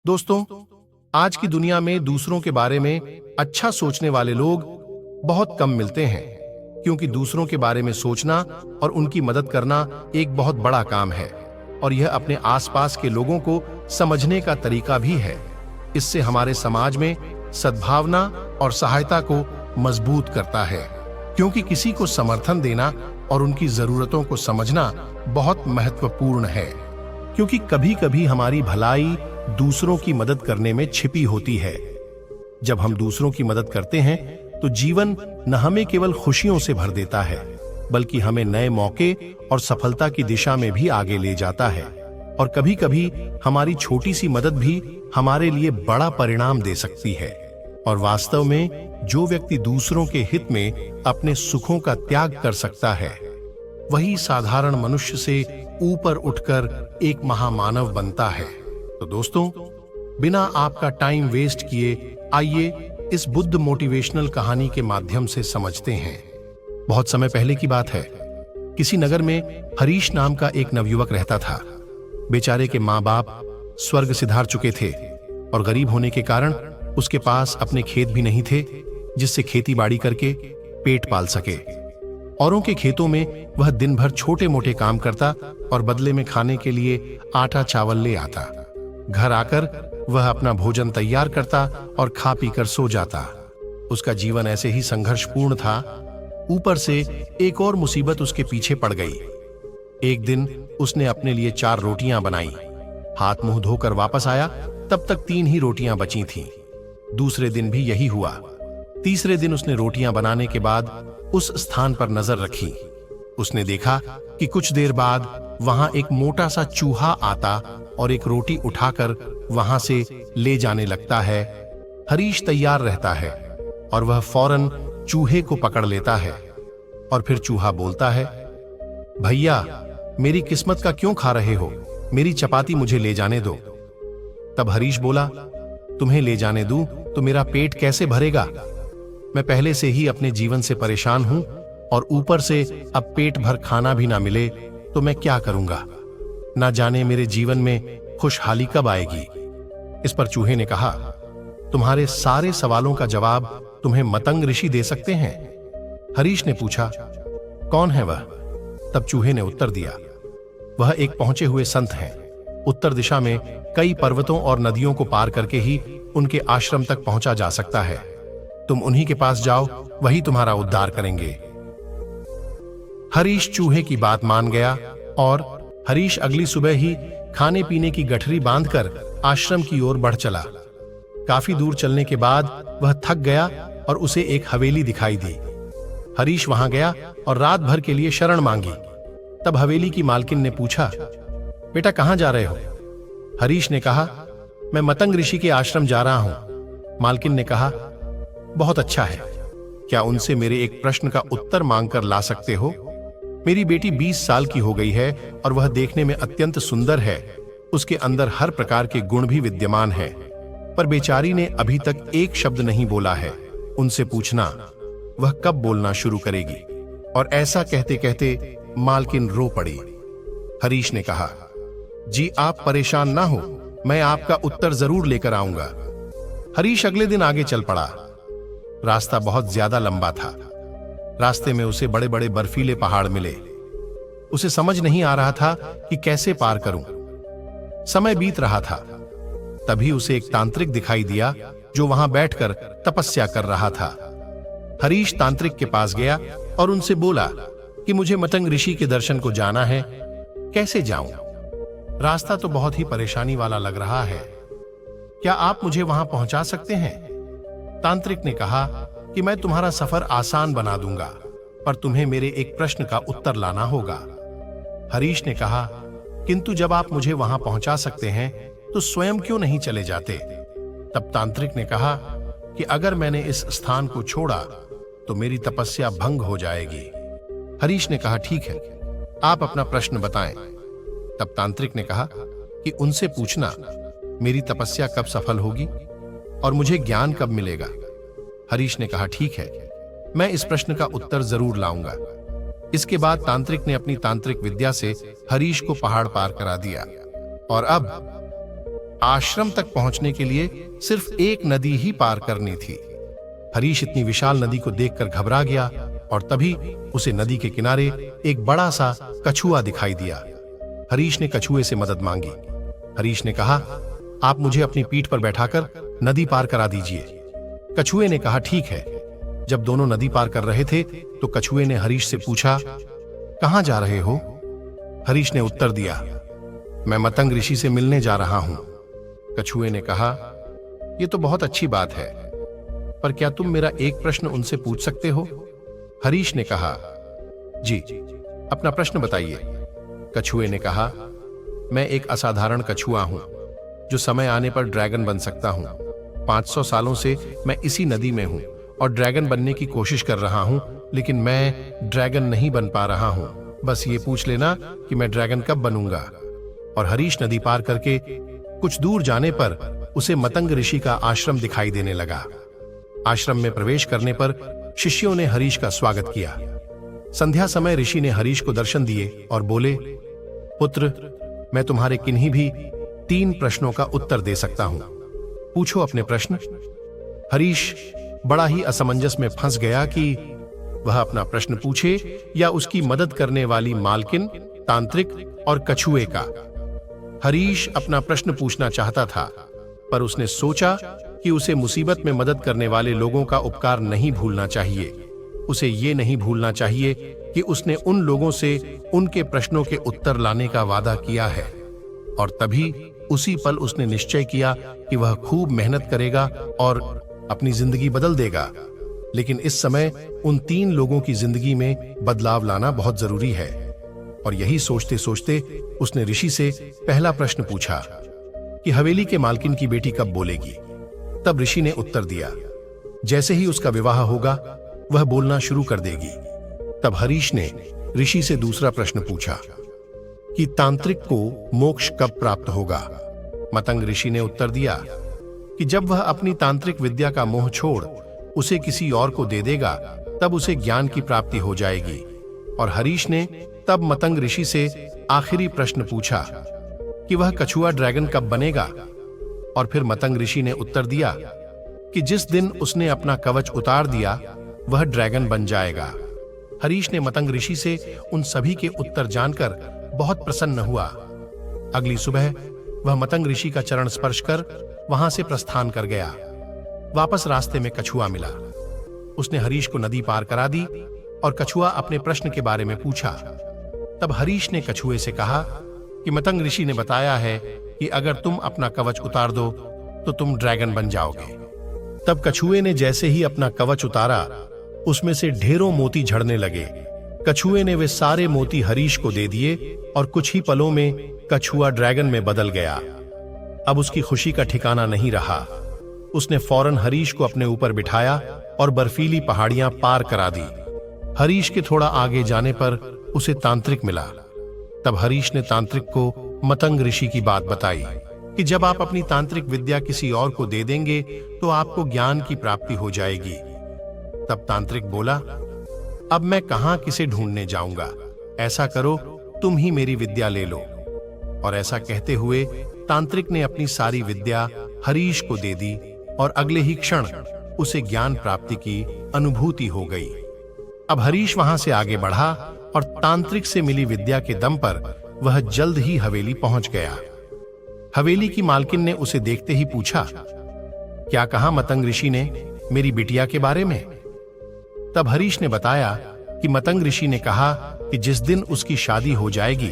दोस्तों, आज की दुनिया में दूसरों के बारे में अच्छा सोचने वाले लोग बहुत कम मिलते हैं, क्योंकि दूसरों के बारे में सोचना और उनकी मदद करना एक बहुत बड़ा काम है और यह अपने आसपास के लोगों को समझने का तरीका भी है। इससे हमारे समाज में सद्भावना और सहायता को मजबूत करता है, क्योंकि किसी को समर्थन देना और उनकी जरूरतों को समझना बहुत महत्वपूर्ण है। क्योंकि कभी-कभी हमारी भलाई दूसरों की मदद करने में छिपी होती है। जब हम दूसरों की मदद करते हैं तो जीवन न हमें केवल खुशियों से भर देता है, बल्कि हमें नए मौके और सफलता की दिशा में भी आगे ले जाता है। और कभी-कभी हमारी छोटी सी मदद भी हमारे लिए बड़ा परिणाम दे सकती है। और वास्तव में जो व्यक्ति दूसरों के हित में अपने सुखों का त्याग कर सकता है, वही साधारण मनुष्य से ऊपर उठकर एक महामानव बनता है। तो दोस्तों, बिना आपका टाइम वेस्ट किए आइए इस बुद्ध मोटिवेशनल कहानी के माध्यम से समझते हैं। बहुत समय पहले की बात है। किसी नगर में हरीश नाम का एक नवयुवक रहता था। बेचारे के माँ बाप स्वर्ग सिधार चुके थे और गरीब होने के कारण उसके पास अपने खेत भी नहीं थे, जिससे खेती बाड़ी करके पेट पाल सके। औरों के खेतों में वह दिन भर छोटे मोटे काम करता और बदले में खाने के लिए आटा चावल ले आता। घर आकर वह अपना भोजन तैयार करता और खा पीकर सो जाता। उसका जीवन ऐसे ही संघर्षपूर्ण था। ऊपर से एक और मुसीबत उसके पीछे पड़ गई। एक दिन उसने अपने लिए 4 रोटियां बनाई। हाथ मुंह धोकर वापस आया, तब तक 3 ही रोटियां बची थीं। दूसरे दिन भी यही हुआ। तीसरे दिन उसने रोटियां बनाने के बाद उस स्थान पर नजर रखी। उसने देखा कि कुछ देर बाद वहां एक मोटा सा चूहा आता और एक रोटी उठाकर वहां से ले जाने लगता है। हरीश तैयार रहता है और वह फौरन चूहे को पकड़ लेता है। और फिर चूहा बोलता है, भैया, मेरी किस्मत का क्यों खा रहे हो? मेरी चपाती मुझे ले जाने दो। तब हरीश बोला, तुम्हें ले जाने दूं तो मेरा पेट कैसे भरेगा? मैं पहले से ही अपने जीवन से परेशान हूं और ऊपर से अब पेट भर खाना भी ना मिले तो मैं क्या करूंगा? ना जाने मेरे जीवन में खुशहाली कब आएगी। इस पर चूहे ने कहा, तुम्हारे सारे सवालों का जवाब तुम्हें मतंग ऋषि दे सकते हैं। हरीश ने पूछा, कौन है वह? तब चूहे ने उत्तर दिया, वह एक पहुंचे हुए संत हैं। उत्तर दिशा में कई पर्वतों और नदियों को पार करके ही उनके आश्रम तक पहुंचा जा सकता है। तुम उन्हीं के पास जाओ, वही तुम्हारा उद्धार करेंगे। हरीश चूहे की बात मान गया और हरीश अगली सुबह ही खाने पीने की गठरी बांधकर आश्रम की ओर बढ़ चला। काफी दूर चलने के बाद वह थक गया और उसे एक हवेली दिखाई दी। हरीश वहां गया और रात भर के लिए शरण मांगी। तब हवेली की मालकिन ने पूछा, बेटा कहां जा रहे हो? हरीश ने कहा, मैं मतंग ऋषि के आश्रम जा रहा हूं। मालकिन ने कहा, बहुत अच्छा है। क्या उनसे मेरे एक प्रश्न का उत्तर मांगकर ला सकते हो? मेरी बेटी 20 साल की हो गई है और वह देखने में अत्यंत सुंदर है। उसके अंदर हर प्रकार के गुण भी विद्यमान है, पर बेचारी ने अभी तक एक शब्द नहीं बोला है। उनसे पूछना वह कब बोलना शुरू करेगी। और ऐसा कहते कहते मालकिन रो पड़ी। हरीश ने कहा, जी आप परेशान ना हो, मैं आपका उत्तर जरूर लेकर आऊंगा। हरीश अगले दिन आगे चल पड़ा। रास्ता बहुत ज्यादा लंबा था। रास्ते में उसे बड़े बड़े बर्फीले पहाड़ मिले। उसे समझ नहीं आ रहा था कि कैसे पार करूं। समय बीत रहा था। तभी उसे एक तांत्रिक दिखाई दिया जो वहां बैठकर तपस्या कर रहा था। हरीश तांत्रिक के पास गया और उनसे बोला कि मुझे मतंग ऋषि के दर्शन को जाना है, कैसे जाऊं? रास्ता तो बहुत ही परेशानी वाला लग रहा है। क्या आप मुझे वहां पहुंचा सकते हैं? तांत्रिक ने कहा कि मैं तुम्हारा सफर आसान बना दूंगा, पर तुम्हें मेरे एक प्रश्न का उत्तर लाना होगा। हरीश ने कहा, किंतु जब आप मुझे वहां पहुंचा सकते हैं तो स्वयं क्यों नहीं चले जाते? तब तांत्रिक ने कहा कि अगर मैंने इस स्थान को छोड़ा तो मेरी तपस्या भंग हो जाएगी। हरीश ने कहा, ठीक है, आप अपना प्रश्न बताएं। तब तांत्रिक ने कहा कि उनसे पूछना मेरी तपस्या कब सफल होगी और मुझे ज्ञान कब मिलेगा। हरीश ने कहा, ठीक है, मैं इस प्रश्न का उत्तर जरूर लाऊंगा। इसके बाद तांत्रिक ने अपनी तांत्रिक विद्या से हरीश को पहाड़ पार करा दिया और अब आश्रम तक पहुंचने के लिए सिर्फ एक नदी ही पार करनी थी। हरीश इतनी विशाल नदी को देखकर घबरा गया और तभी उसे नदी के किनारे एक बड़ा सा कछुआ दिखाई दिया। हरीश ने कछुए से मदद मांगी। हरीश ने कहा, आप मुझे अपनी पीठ पर बैठाकर नदी पार करा दीजिए। कछुए ने कहा, ठीक है। जब दोनों नदी पार कर रहे थे तो कछुए ने हरीश से पूछा, कहां जा रहे हो? हरीश ने उत्तर दिया, मैं मतंग ऋषि से मिलने जा रहा हूं। कछुए ने कहा, यह तो बहुत अच्छी बात है, पर क्या तुम मेरा एक प्रश्न उनसे पूछ सकते हो? हरीश ने कहा, जी, अपना प्रश्न बताइए। कछुए ने कहा, मैं एक असाधारण कछुआ हूं जो समय आने पर ड्रैगन बन सकता हूं। 500 सालों से मैं इसी नदी में हूं और ड्रैगन बनने की कोशिश कर रहा हूं, लेकिन मैं ड्रैगन नहीं बन पा रहा हूं। बस ये पूछ लेना कि मैं ड्रैगन कब बनूंगा। और हरीश नदी पार करके कुछ दूर जाने पर उसे मतंग ऋषि का आश्रम दिखाई देने लगा। आश्रम में प्रवेश करने पर शिष्यों ने हरीश का स्वागत किया। संध्या समय ऋषि ने हरीश को दर्शन दिए और बोले, पुत्र, मैं तुम्हारे किन्हीं भी 3 प्रश्नों का उत्तर दे सकता हूं। पूछो अपने प्रश्न। हरीश बड़ा ही असमंजस में फंस गया कि वह अपना प्रश्न पूछे या उसकी मदद करने वाली मालकिन, तांत्रिक और कछुए का। हरीश अपना प्रश्न पूछना चाहता था, पर उसने सोचा कि उसे मुसीबत में मदद करने वाले लोगों का उपकार नहीं भूलना चाहिए। उसे ये नहीं भूलना चाहिए कि उसने उन लोगों से उनके प्रश्नों के उत्तर लाने का वादा किया है। और तभी उसी पल उसने निश्चय किया कि वह खूब मेहनत करेगा और अपनी जिंदगी बदल देगा। लेकिन इस समय उन 3 लोगों की जिंदगी में बदलाव लाना बहुत जरूरी है। और यही सोचते सोचते उसने ऋषि से पहला प्रश्न पूछा कि हवेली के मालकिन की बेटी कब बोलेगी। तब ऋषि ने उत्तर दिया, जैसे ही उसका विवाह होगा वह बोलना शुरू कर देगी। तब हरीश ने ऋषि से दूसरा प्रश्न पूछा कि तांत्रिक को मोक्ष कब प्राप्त होगा। मतंग ऋषि ने उत्तर दिया कि जब वह अपनी तांत्रिक विद्या का मोह छोड़ उसे किसी और को दे देगा, तब उसे ज्ञान की प्राप्ति हो जाएगी। और हरीश ने तब मतंग ऋषि से आखिरी प्रश्न पूछा कि वह कछुआ ड्रैगन कब बनेगा। और फिर मतंग ऋषि ने उत्तर दिया कि जिस दिन उसने अपना कवच उतार दिया वह ड्रैगन बन जाएगा। हरीश ने मतंग ऋषि से उन सभी के उत्तर जानकर बहुत प्रसन्न हुआ। अगली सुबह वह मतंग ऋषि का चरण स्पर्श कर वहां से प्रस्थान कर गया। वापस रास्ते में कछुआ मिला। उसने हरीश को नदी पार करा दी और कछुआ अपने प्रश्न के बारे में पूछा। तब हरीश ने कछुए से कहा कि मतंग ऋषि ने बताया है कि अगर तुम अपना कवच उतार दो तो तुम ड्रैगन बन जाओगे। तब कछुए ने जैसे ही अपना कवच उतारा, उसमें से ढेरों मोती झड़ने लगे। कछुए ने वे सारे मोती हरीश को दे दिए और कुछ ही पलों में कछुआ ड्रैगन में बदल गया। अब उसकी खुशी का ठिकाना नहीं रहा। उसने फौरन हरीश को अपने ऊपर बिठाया और बर्फीली पहाड़ियां पार करा दी। हरीश के थोड़ा आगे जाने पर उसे तांत्रिक मिला। तब हरीश ने तांत्रिक को मतंग ऋषि की बात बताई कि जब आप अपनी तांत्रिक विद्या किसी और को दे देंगे तो आपको ज्ञान की प्राप्ति हो जाएगी। तब तांत्रिक बोला, अब मैं कहां किसे ढूंढने जाऊंगा, ऐसा करो तुम ही मेरी विद्या ले लो। और ऐसा कहते हुए तांत्रिक ने अपनी सारी विद्या हरीश को दे दी और अगले ही क्षण उसे ज्ञान प्राप्ति की अनुभूति हो गई। अब हरीश वहां से आगे बढ़ा और तांत्रिक से मिली विद्या के दम पर वह जल्द ही हवेली पहुंच गया। हवेली की मालकिन ने उसे देखते ही पूछा, क्या कहा मतंग ऋषि ने मेरी बिटिया के बारे में? तब हरीश ने बताया कि मतंग ऋषि ने कहा कि जिस दिन उसकी शादी हो जाएगी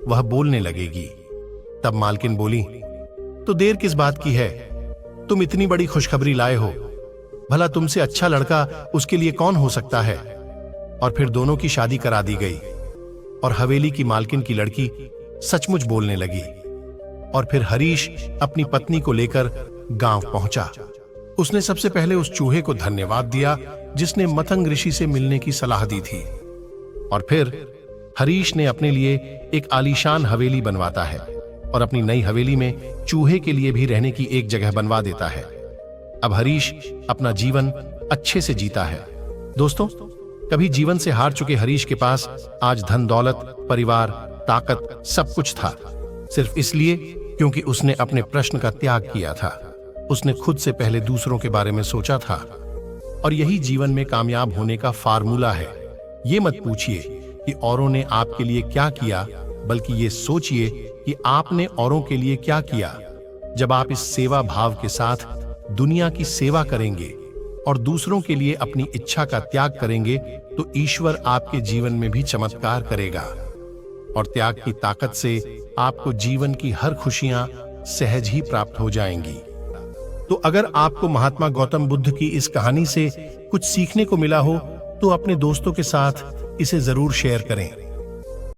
वह बोलने लगेगी। तब मालकिन बोली, तो देर किस बात की है, तुम इतनी बड़ी खुशखबरी लाए हो, भला तुमसे अच्छा लड़का उसके लिए कौन हो सकता है। और फिर दोनों की शादी करा दी गई और हवेली की मालकिन की लड़की सचमुच बोलने लगी। और फिर हरीश अपनी पत्नी को लेकर गांव पहुंचा। उसने सबसे पहले उस चूहे को धन्यवाद दिया जिसने मतंग ऋषि से मिलने की सलाह दी थी। और फिर हरीश ने अपने लिए एक आलीशान हवेली बनवाता है और अपनी नई हवेली में चूहे के लिए भी रहने की एक जगह बनवा देता है। अब हरीश अपना जीवन अच्छे से जीता है। दोस्तों, कभी जीवन से हार चुके हरीश के पास आज धन दौलत, परिवार, ताकत सब कुछ था, सिर्फ इसलिए क्योंकि उसने अपने प्रश्न का त्याग किया था। उसने खुद से पहले दूसरों के बारे में सोचा था। और यही जीवन में कामयाब होने का फार्मूला है। ये मत पूछिए कि औरों ने आपके लिए क्या किया, बल्कि ये सोचिए कि आपने औरों के लिए क्या किया। जब आप इस सेवा भाव के साथ दुनिया की सेवा करेंगे और दूसरों के लिए अपनी इच्छा का त्याग करेंगे, तो ईश्वर आपके जीवन में भी चमत्कार करेगा और त्याग की ताकत से आपको जीवन की हर खुशियां सहज ही प्राप्त हो जाएंगी। तो अगर आपको महात्मा गौतम बुद्ध की इस कहानी से कुछ सीखने को मिला हो, तो अपने दोस्तों के साथ इसे जरूर शेयर करें।